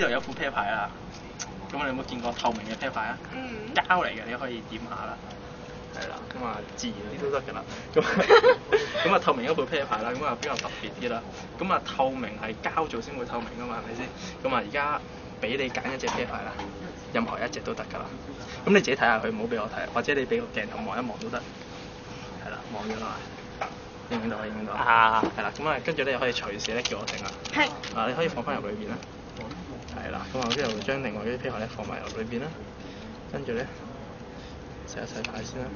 呢度有副啤牌啦。咁你有冇見過透明嘅啤牌啊？膠嚟嘅，你可以點下啦。係啦，咁啊自然啲都得㗎啦。咁啊透明一副啤牌啦，咁啊比較特別啲啦。咁啊透明係膠做先會透明㗎嘛，係咪先？咁啊而家俾你揀一隻啤牌啦，任何一隻都得㗎啦。咁你自己睇下佢，唔好俾我睇，或者你俾個鏡頭望一望都得。係啦，望咗啦，影到影到。啊。係啦，咁啊跟住咧可以隨時咧叫我整啦。係。啊，你可以放翻入裏邊啦。係啦，咁啊跟住將另外嗰啲啤牌咧放埋入裏邊啦，跟住咧洗一洗牌先啦。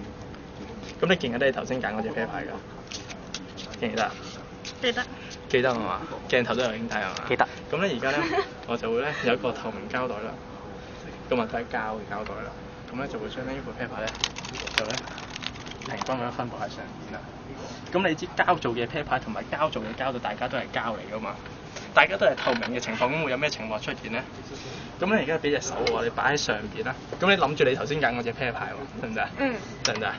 咁你記唔記得你頭先揀嗰隻啤牌㗎？記唔記得？記得。記得係嘛？鏡頭都有影睇係嘛？記得。咁咧而家咧我就會咧有一個透明膠袋啦，咁啊都係膠嘅膠袋啦，咁咧就會將呢副啤牌咧就咧平均咁樣分佈喺上面啦。咁你知膠做嘅啤牌同埋膠做嘅膠袋，大家都係膠嚟㗎嘛？大家都係透明嘅情況，咁會有咩情況出現咧？咁咧而家俾隻手我，你擺喺上邊啦。咁你諗住你頭先揀嗰隻啤牌喎，得唔得啊？得唔得啊？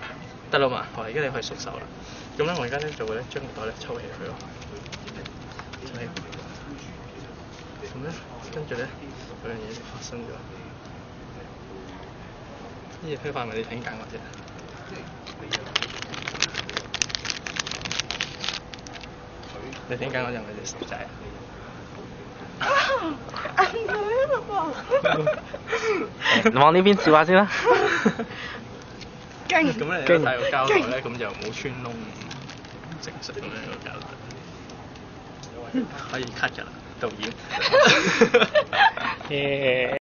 得啦嘛，好，而家你可以縮手啦。咁咧我而家咧就會咧將個袋咧抽起佢咯，抽起。咁咧跟住咧嗰樣嘢就發生咗。呢隻啤牌係咪你頭先揀嗰隻？你頭先揀嗰隻係咪隻手仔啊？你往呢邊照下先啦。咁你睇個膠袋咧，咁就冇穿窿，正常咁樣個膠袋，可以 cut 㗎啦，導演。